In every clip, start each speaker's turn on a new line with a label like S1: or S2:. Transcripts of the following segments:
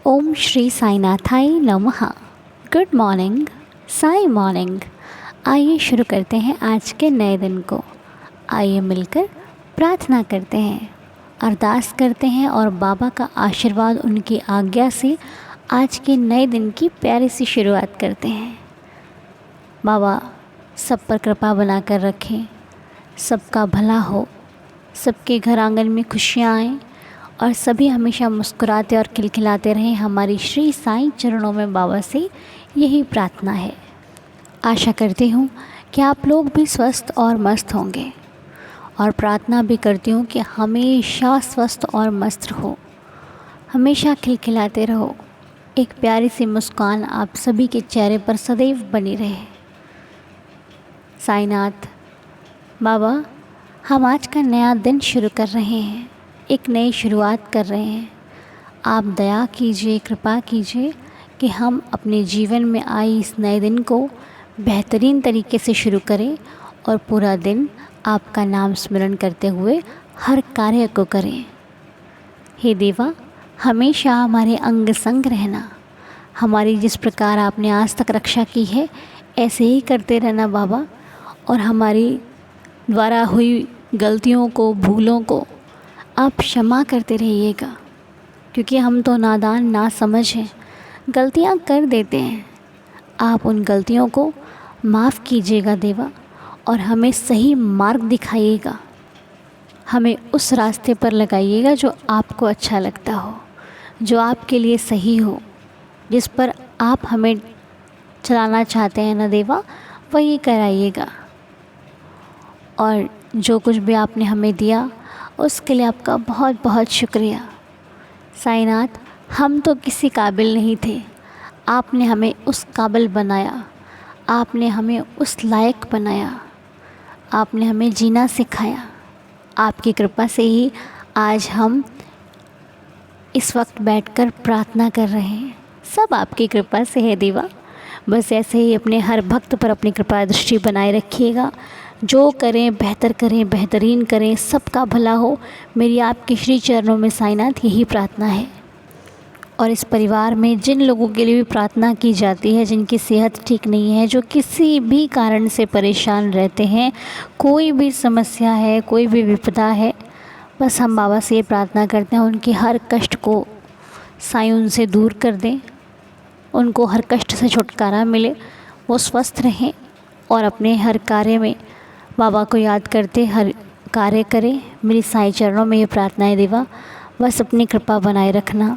S1: ओम श्री साईनाथाय नमः। Good morning, Sai morning. आइए शुरू करते हैं आज के नए दिन को। आइए मिलकर प्रार्थना करते हैं, अरदास करते हैं और बाबा का आशीर्वाद, उनकी आज्ञा से आज के नए दिन की प्यारी सी शुरुआत करते हैं। बाबा सब पर कृपा बनाकर रखें, सबका भला हो, सबके घर आंगन में खुशियाँ आएँ और सभी हमेशा मुस्कुराते और खिलखिलाते रहें। हमारी श्री साईं चरणों में बाबा से यही प्रार्थना है। आशा करती हूँ कि आप लोग भी स्वस्थ और मस्त होंगे और प्रार्थना भी करती हूँ कि हमेशा स्वस्थ और मस्त रहो, हमेशा खिलखिलाते रहो। एक प्यारी सी मुस्कान आप सभी के चेहरे पर सदैव बनी रहे। साईनाथ बाबा, हम आज का नया दिन शुरू कर रहे हैं, एक नई शुरुआत कर रहे हैं। आप दया कीजिए, कृपा कीजिए कि हम अपने जीवन में आई इस नए दिन को बेहतरीन तरीके से शुरू करें और पूरा दिन आपका नाम स्मरण करते हुए हर कार्य को करें। हे देवा, हमेशा हमारे अंग संग रहना। हमारी जिस प्रकार आपने आज तक रक्षा की है, ऐसे ही करते रहना बाबा। और हमारी द्वारा हुई गलतियों को, भूलों को आप क्षमा करते रहिएगा, क्योंकि हम तो नादान ना समझ हैं, गलतियां कर देते हैं। आप उन गलतियों को माफ़ कीजिएगा देवा और हमें सही मार्ग दिखाइएगा। हमें उस रास्ते पर लगाइएगा जो आपको अच्छा लगता हो, जो आपके लिए सही हो, जिस पर आप हमें चलाना चाहते हैं ना देवा, वही कराइएगा। और जो कुछ भी आपने हमें दिया उसके लिए आपका बहुत बहुत शुक्रिया। साईनाथ, हम तो किसी काबिल नहीं थे, आपने हमें उस काबिल बनाया, आपने हमें उस लायक बनाया, आपने हमें जीना सिखाया। आपकी कृपा से ही आज हम इस वक्त बैठकर प्रार्थना कर रहे हैं। सब आपकी कृपा से है देवा। बस ऐसे ही अपने हर भक्त पर अपनी कृपा दृष्टि बनाए रखिएगा। जो करें बेहतर करें, बेहतरीन करें, सबका भला हो। मेरी आपके श्री चरणों में साईनाथ यही प्रार्थना है। और इस परिवार में जिन लोगों के लिए भी प्रार्थना की जाती है, जिनकी सेहत ठीक नहीं है, जो किसी भी कारण से परेशान रहते हैं, कोई भी समस्या है, कोई भी विपदा है, बस हम बाबा से ये प्रार्थना करते हैं उनके हर कष्ट को साईं उनसे दूर कर दें, उनको हर कष्ट से छुटकारा मिले, वो स्वस्थ रहें और अपने हर कार्य में बाबा को याद करते हर कार्य करें। मेरी साईं चरणों में ये प्रार्थना है देवा। बस अपनी कृपा बनाए रखना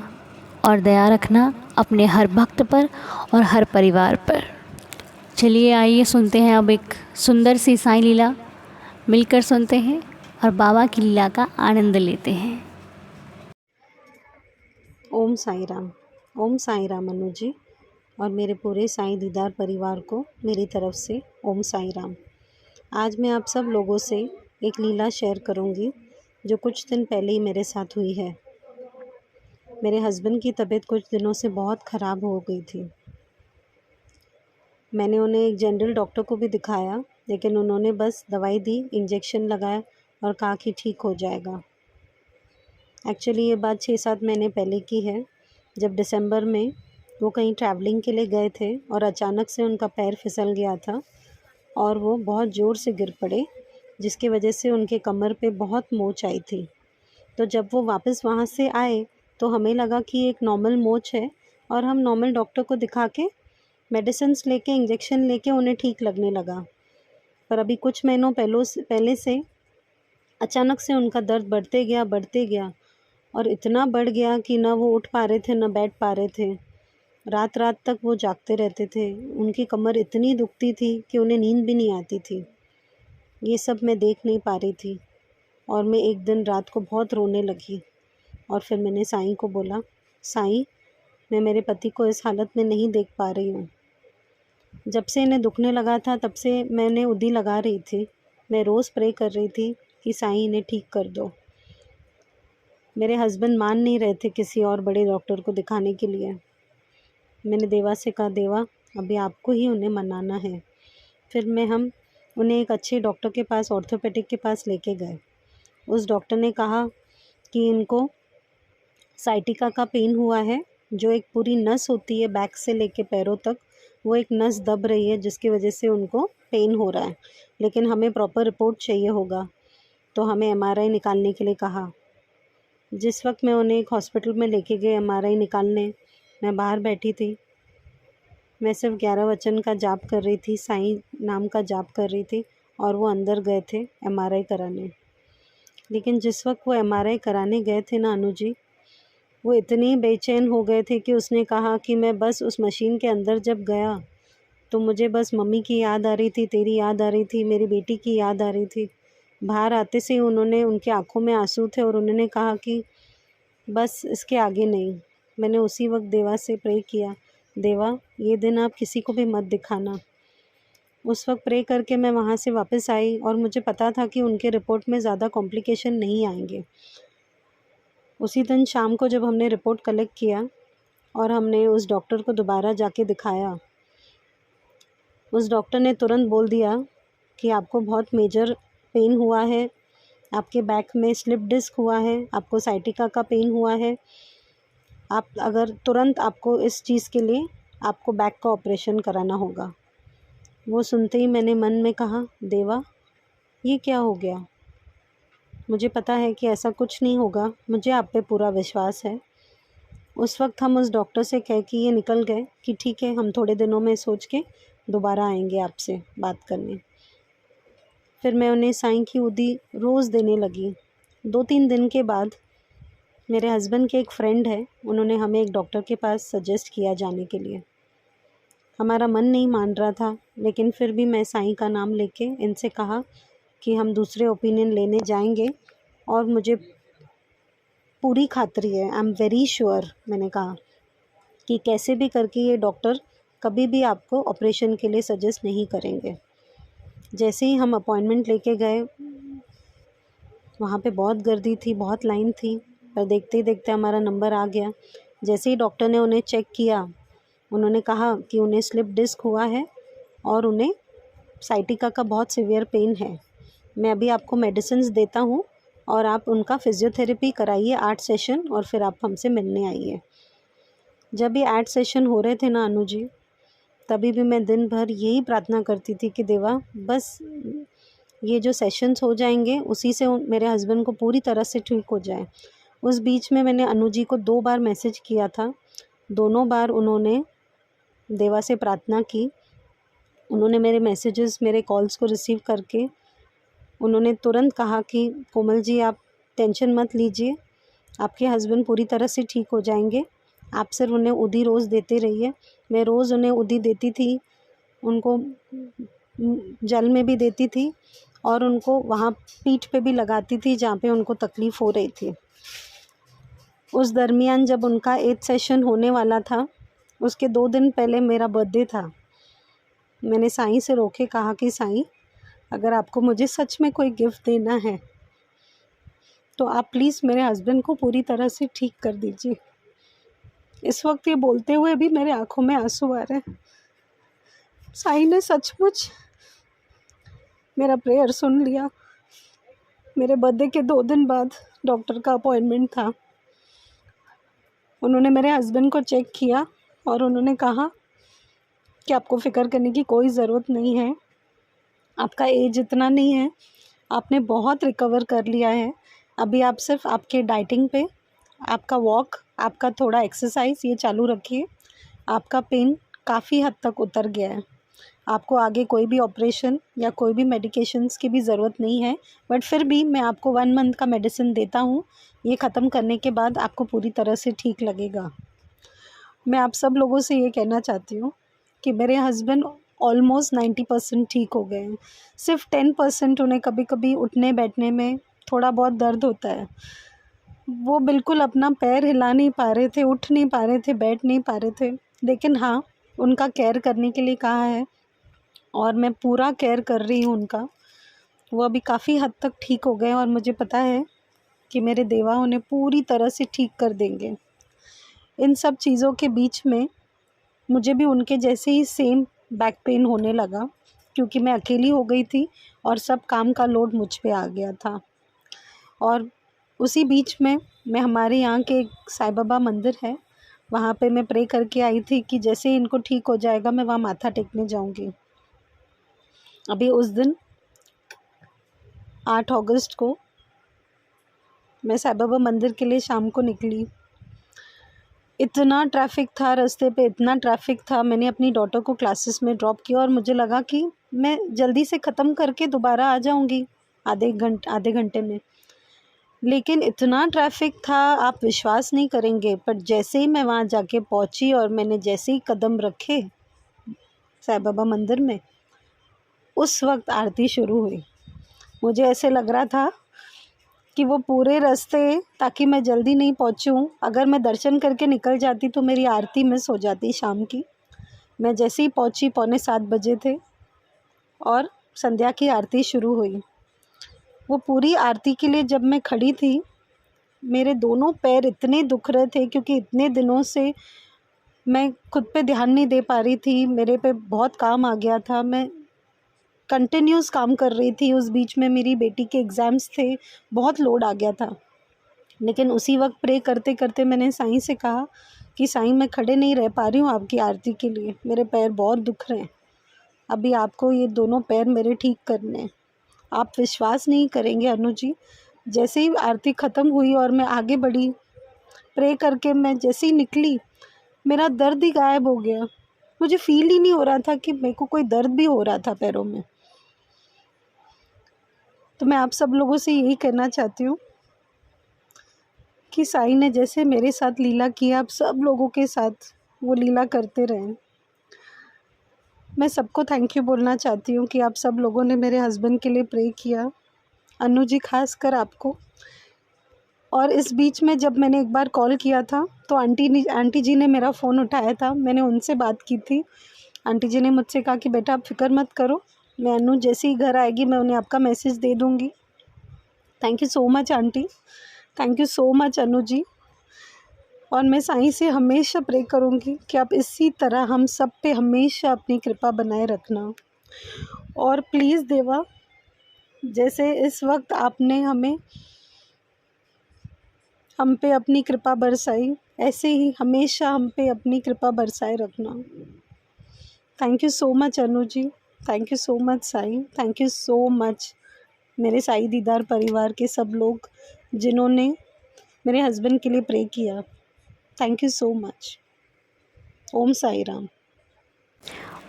S1: और दया रखना अपने हर भक्त पर और हर परिवार पर। चलिए आइए सुनते हैं अब एक सुंदर सी साईं लीला, मिलकर सुनते हैं और बाबा की लीला का आनंद लेते हैं।
S2: ओम साई राम। ओम साई राम अनु जी और मेरे पूरे साईं दीदार परिवार को मेरी तरफ से ओम साई राम। आज मैं आप सब लोगों से एक लीला शेयर करूंगी जो कुछ दिन पहले ही मेरे साथ हुई है। मेरे हस्बैंड की तबीयत कुछ दिनों से बहुत ख़राब हो गई थी। मैंने उन्हें एक जनरल डॉक्टर को भी दिखाया, लेकिन उन्होंने बस दवाई दी, इंजेक्शन लगाया और कहा कि ठीक हो जाएगा। एक्चुअली ये बात 6-7 महीने पहले की है, जब दिसंबर में वो कहीं ट्रैवलिंग के लिए गए थे और अचानक से उनका पैर फिसल गया था और वो बहुत ज़ोर से गिर पड़े, जिसकी वजह से उनके कमर पे बहुत मोच आई थी। तो जब वो वापस वहाँ से आए तो हमें लगा कि एक नॉर्मल मोच है और हम नॉर्मल डॉक्टर को दिखा के मेडिसिन्स लेके, इंजेक्शन लेके उन्हें ठीक लगने लगा। पर अभी कुछ महीनों पहले से अचानक से उनका दर्द बढ़ते गया और इतना बढ़ गया कि ना वो उठ पा रहे थे, ना बैठ पा रहे थे। रात रात तक वो जागते रहते थे। उनकी कमर इतनी दुखती थी कि उन्हें नींद भी नहीं आती थी। ये सब मैं देख नहीं पा रही थी और मैं एक दिन रात को बहुत रोने लगी और फिर मैंने साईं को बोला, साईं, मैं मेरे पति को इस हालत में नहीं देख पा रही हूँ। जब से इन्हें दुखने लगा था तब से मैंने उदी लगा रही थी। मैं रोज़ प्रे कर रही थी कि साईं इन्हें ठीक कर दो। मेरे हस्बैंड मान नहीं रहे थे किसी और बड़े डॉक्टर को दिखाने के लिए। मैंने देवा से कहा, देवा अभी आपको ही उन्हें मनाना है। फिर हम उन्हें एक अच्छे डॉक्टर के पास, ऑर्थोपेडिक के पास लेके गए। उस डॉक्टर ने कहा कि इनको साइटिका का पेन हुआ है, जो एक पूरी नस होती है बैक से लेके पैरों तक, वो एक नस दब रही है जिसकी वजह से उनको पेन हो रहा है। लेकिन हमें प्रॉपर रिपोर्ट चाहिए होगा, तो हमें एमआरआई निकालने के लिए कहा। जिस वक्त मैं उन्हें एक हॉस्पिटल में लेके गए एमआरआई निकालने, मैं बाहर बैठी थी। मैं सिर्फ 11 वचन का जाप कर रही थी, साईं नाम का जाप कर रही थी, और वो अंदर गए थे एमआरआई कराने। लेकिन जिस वक्त वो एमआरआई कराने गए थे ना अनु जी, वो इतने बेचैन हो गए थे कि उसने कहा कि मैं बस उस मशीन के अंदर जब गया तो मुझे बस मम्मी की याद आ रही थी, तेरी याद आ रही थी, मेरी बेटी की याद आ रही थी। बाहर आते से उन्होंने, उनकी आंखों में आंसू थे और उन्होंने कहा कि बस इसके आगे नहीं। मैंने उसी वक्त देवा से प्रे किया, देवा ये दिन आप किसी को भी मत दिखाना। उस वक्त प्रे करके मैं वहाँ से वापस आई और मुझे पता था कि उनके रिपोर्ट में ज़्यादा कॉम्प्लिकेशन नहीं आएंगे। उसी दिन शाम को जब हमने रिपोर्ट कलेक्ट किया और हमने उस डॉक्टर को दोबारा जाके दिखाया, उस डॉक्टर ने तुरंत बोल दिया कि आपको बहुत मेजर पेन हुआ है, आपके बैक में स्लिप डिस्क हुआ है, आपको साइटिका का पेन हुआ है। आप अगर तुरंत आपको इस चीज़ के लिए आपको बैक का ऑपरेशन कराना होगा। वो सुनते ही मैंने मन में कहा, देवा ये क्या हो गया? मुझे पता है कि ऐसा कुछ नहीं होगा, मुझे आप पे पूरा विश्वास है। उस वक्त हम उस डॉक्टर से कह के ये निकल गए कि ठीक है, हम थोड़े दिनों में सोच के दोबारा आएंगे आपसे बात करने। फिर मैं उन्हें साईं की उदी रोज़ देने लगी। 2-3 दिन के बाद मेरे हस्बैंड के एक फ्रेंड है, उन्होंने हमें एक डॉक्टर के पास सजेस्ट किया जाने के लिए। हमारा मन नहीं मान रहा था, लेकिन फिर भी मैं साईं का नाम लेके इनसे कहा कि हम दूसरे ओपिनियन लेने जाएंगे और मुझे पूरी खातिरी है, आई एम वेरी श्योर, मैंने कहा कि कैसे भी करके ये डॉक्टर कभी भी आपको ऑपरेशन के लिए सजेस्ट नहीं करेंगे। जैसे ही हम अपॉइंटमेंट लेके गए, वहाँ पे बहुत गर्दी थी, बहुत लाइन थी, पर देखते ही देखते हमारा नंबर आ गया। जैसे ही डॉक्टर ने उन्हें चेक किया, उन्होंने कहा कि उन्हें स्लिप डिस्क हुआ है और उन्हें साइटिका का बहुत सीवियर पेन है। मैं अभी आपको मेडिसिन्स देता हूँ और आप उनका फिजियोथेरेपी कराइए 8 सेशन और फिर आप हमसे मिलने आइए। जब ये 8 सेशन हो रहे थे ना अनु जी, तभी भी मैं दिन भर यही प्रार्थना करती थी कि देवा बस ये जो सेशंस हो जाएंगे उसी से मेरे हस्बैंड को पूरी तरह से ठीक हो जाए। उस बीच में मैंने अनु जी को 2 बार मैसेज किया था। दोनों बार उन्होंने देवा से प्रार्थना की। उन्होंने मेरे मैसेजेस, मेरे कॉल्स को रिसीव करके उन्होंने तुरंत कहा कि कोमल जी आप टेंशन मत लीजिए, आपके हस्बैंड पूरी तरह से ठीक हो जाएंगे, आप सिर्फ उन्हें उदी रोज़ देते रहिए। मैं रोज़ उन्हें उदी देती थी, उनको जल में भी देती थी और उनको वहाँ पीठ पे भी लगाती थी जहाँ पे उनको तकलीफ़ हो रही थी। उस दरमियान जब उनका 8th सेशन होने वाला था, उसके 2 दिन पहले मेरा बर्थडे था। मैंने साईं से रोके कहा कि साईं अगर आपको मुझे सच में कोई गिफ्ट देना है तो आप प्लीज़ मेरे हस्बैंड को पूरी तरह से ठीक कर दीजिए। इस वक्त ये बोलते हुए भी मेरे आंखों में आंसू आ रहे हैं। साईं ने सचमुच मेरा प्रेयर सुन लिया। मेरे बर्थडे के 2 दिन बाद डॉक्टर का अपॉइंटमेंट था। उन्होंने मेरे हस्बैंड को चेक किया और उन्होंने कहा कि आपको फ़िक्र करने की कोई ज़रूरत नहीं है, आपका एज इतना नहीं है, आपने बहुत रिकवर कर लिया है। अभी आप सिर्फ आपके डाइटिंग पे, आपका वॉक, आपका थोड़ा एक्सरसाइज ये चालू रखिए, आपका पेन काफ़ी हद तक उतर गया है। आपको आगे कोई भी ऑपरेशन या कोई भी मेडिकेशंस की भी ज़रूरत नहीं है, बट फिर भी मैं आपको 1 मंथ का मेडिसिन देता हूँ। ये ख़त्म करने के बाद आपको पूरी तरह से ठीक लगेगा। मैं आप सब लोगों से ये कहना चाहती हूँ कि मेरे हस्बैंड ऑलमोस्ट 90% ठीक हो गए हैं। सिर्फ 10% उन्हें कभी कभी उठने बैठने में थोड़ा बहुत दर्द होता है। वो बिल्कुल अपना पैर हिला नहीं पा रहे थे, उठ नहीं पा रहे थे, बैठ नहीं पा रहे थे, लेकिन हाँ उनका केयर करने के लिए कहा है और मैं पूरा केयर कर रही हूँ उनका। वो अभी काफ़ी हद तक ठीक हो गए और मुझे पता है कि मेरे देवा उन्हें पूरी तरह से ठीक कर देंगे। इन सब चीज़ों के बीच में मुझे भी उनके जैसे ही सेम बैक पेन होने लगा, क्योंकि मैं अकेली हो गई थी और सब काम का लोड मुझ पे आ गया था। और उसी बीच में मैं हमारे यहाँ के एक साईं बाबा मंदिर है, वहाँ पे मैं प्रे करके आई थी कि जैसे ही इनको ठीक हो जाएगा मैं वहाँ माथा टेकने जाऊँगी। अभी उस दिन 8 अगस्त को मैं साईं बाबा मंदिर के लिए शाम को निकली। इतना ट्रैफ़िक था रास्ते पे, इतना ट्रैफ़िक था। मैंने अपनी डॉटर को क्लासेस में ड्रॉप किया और मुझे लगा कि मैं जल्दी से ख़त्म करके दोबारा आ जाऊँगी आधे घंटे में। लेकिन इतना ट्रैफ़िक था, आप विश्वास नहीं करेंगे। पर जैसे ही मैं वहाँ जाके पहुँची और मैंने जैसे ही कदम रखे साईं बाबा मंदिर में, उस वक्त आरती शुरू हुई। मुझे ऐसे लग रहा था कि वो पूरे रास्ते, ताकि मैं जल्दी नहीं पहुँचूँ, अगर मैं दर्शन करके निकल जाती तो मेरी आरती मिस हो जाती शाम की। मैं जैसे ही पहुँची 6:45 बजे थे और संध्या की आरती शुरू हुई। वो पूरी आरती के लिए जब मैं खड़ी थी, मेरे दोनों पैर इतने दुख रहे थे क्योंकि इतने दिनों से मैं खुद पे ध्यान नहीं दे पा रही थी। मेरे पे बहुत काम आ गया था, मैं कंटिन्यूस काम कर रही थी। उस बीच में मेरी बेटी के एग्ज़ाम्स थे, बहुत लोड आ गया था। लेकिन उसी वक्त प्रे करते करते मैंने साईं से कहा कि साईं, मैं खड़े नहीं रह पा रही हूँ आपकी आरती के लिए, मेरे पैर बहुत दुख रहे हैं। अभी आपको ये दोनों पैर मेरे ठीक करने हैं। आप विश्वास नहीं करेंगे अनु जी, जैसे ही आरती ख़त्म हुई और मैं आगे बढ़ी, प्रे करके मैं जैसे ही निकली, मेरा दर्द ही गायब हो गया। मुझे फ़ील ही नहीं हो रहा था कि मेरे को कोई दर्द भी हो रहा था पैरों में। तो मैं आप सब लोगों से यही कहना चाहती हूँ कि साईं ने जैसे मेरे साथ लीला की, आप सब लोगों के साथ वो लीला करते रहें। मैं सबको थैंक यू बोलना चाहती हूँ कि आप सब लोगों ने मेरे हस्बैंड के लिए प्रे किया, अनु जी ख़ासकर आपको। और इस बीच में जब मैंने एक बार कॉल किया था तो आंटी जी ने मेरा फ़ोन उठाया था, मैंने उनसे बात की थी। आंटी जी ने मुझसे कहा कि बेटा आप फ़िक्र मत करो, मैं अनु जैसे ही घर आएगी मैं उन्हें आपका मैसेज दे दूँगी। Thank you so much aunty, thank you so much Anu ji. और मैं साईं से हमेशा प्रे करूँगी कि आप इसी तरह हम सब पे हमेशा अपनी कृपा बनाए रखना। और प्लीज़ देवा, जैसे इस वक्त आपने हम पे अपनी कृपा बरसाई, ऐसे ही हमेशा हम पे अपनी कृपा बरसाए रखना। Thank you so much Anu ji, thank you so much Sai, thank you so much मेरे साईं दीदार परिवार के सब लोग जिन्होंने मेरे हस्बैंड के लिए प्रे किया। Thank you so much. Om Sai Ram.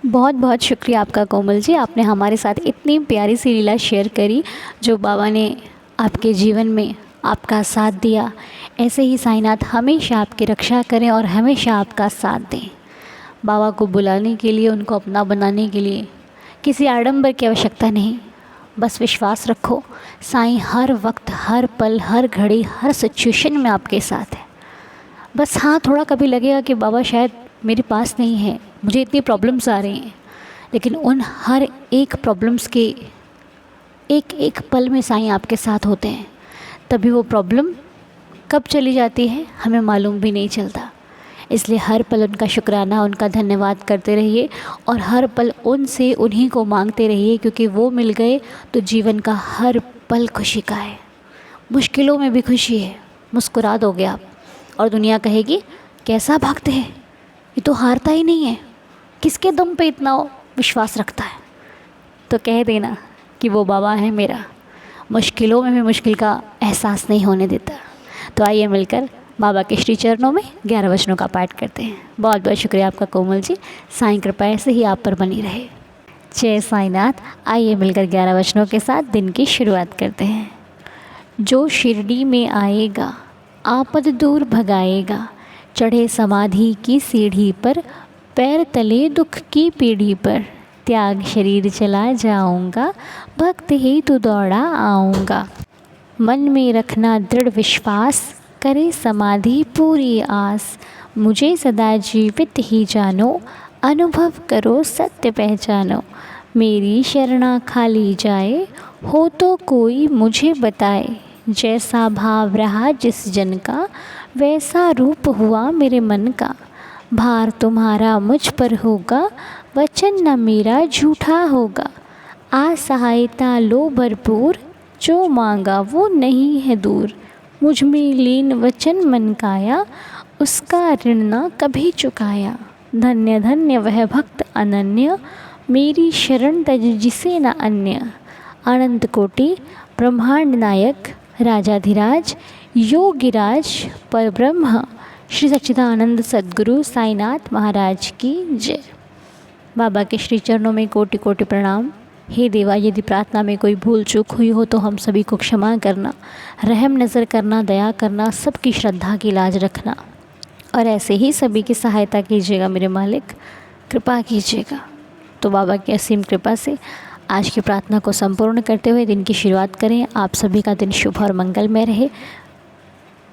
S1: बहुत बहुत शुक्रिया आपका कोमल जी, आपने हमारे साथ इतनी प्यारी सी लीला शेयर करी जो बाबा ने आपके जीवन में आपका साथ दिया। ऐसे ही साईनाथ हमेशा आपकी रक्षा करें और हमेशा आपका साथ दें। बाबा को बुलाने के लिए, उनको अपना बनाने के लिए किसी आडंबर की आवश्यकता नहीं, बस विश्वास रखो, साईं हर वक्त, हर पल, हर घड़ी, हर सिचुएशन में आपके साथ है। बस हाँ, थोड़ा कभी लगेगा कि बाबा शायद मेरे पास नहीं है, मुझे इतनी प्रॉब्लम्स आ रही हैं, लेकिन उन हर एक प्रॉब्लम्स के एक एक पल में साईं आपके साथ होते हैं। तभी वो प्रॉब्लम कब चली जाती है हमें मालूम भी नहीं चलता। इसलिए हर पल उनका शुक्राना, उनका धन्यवाद करते रहिए और हर पल उनसे उन्हीं को मांगते रहिए, क्योंकि वो मिल गए तो जीवन का हर पल खुशी का है। मुश्किलों में भी खुशी है, मुस्कुरा दोगे आप और दुनिया कहेगी कैसा भक्त है, ये तो हारता ही नहीं है, किसके दम पे इतना विश्वास रखता है। तो कह देना कि वो बाबा है मेरा, मुश्किलों में भी मुश्किल का एहसास नहीं होने देता। तो आइए मिलकर बाबा के श्री चरणों में 11 वचनों का पाठ करते हैं। बहुत बहुत शुक्रिया आपका कोमल जी, साईं कृपा ऐसे ही आप पर बनी रहे। जय साईनाथ। आइए मिलकर 11 वचनों के साथ दिन की शुरुआत करते हैं। जो शिरडी में आएगा आपद दूर भगाएगा, चढ़े समाधि की सीढ़ी पर, पैर तले दुख की पीढ़ी पर, त्याग शरीर चला जाऊंगा, भक्त ही तू दौड़ा आऊँगा। मन में रखना दृढ़ विश्वास, करे समाधि पूरी आस, मुझे सदा जीवित ही जानो, अनुभव करो सत्य पहचानो। मेरी शरणा खाली जाए, हो तो कोई मुझे बताए, जैसा भाव रहा जिस जन का, वैसा रूप हुआ मेरे मन का। भार तुम्हारा मुझ पर होगा, वचन न मेरा झूठा होगा। असहायता लो भरपूर, जो मांगा वो नहीं है दूर। मुझ में लीन वचन मन काया, उसका ऋण न कभी चुकाया। धन्य धन्य वह भक्त अनन्य, मेरी शरण तज जिसे न अन्य। अनंत कोटि ब्रह्मांड नायक, राजाधिराज योगिराज परब्रह्म, श्री सच्चिदानंद सद्गुरु साईनाथ महाराज की जय। बाबा के श्री चरणों में कोटि कोटि प्रणाम। हे देवा, यदि प्रार्थना में कोई भूल चूक हुई हो तो हम सभी को क्षमा करना, रहम नज़र करना, दया करना, सबकी श्रद्धा की लाज रखना, और ऐसे ही सभी की सहायता कीजिएगा मेरे मालिक, कृपा कीजिएगा। तो बाबा की असीम कृपा से आज की प्रार्थना को संपूर्ण करते हुए दिन की शुरुआत करें। आप सभी का दिन शुभ और मंगलमय रहे।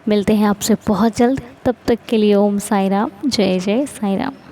S1: मिलते हैं आपसे बहुत जल्द, तब तक के लिए ओम साई राम, जय जय साई राम।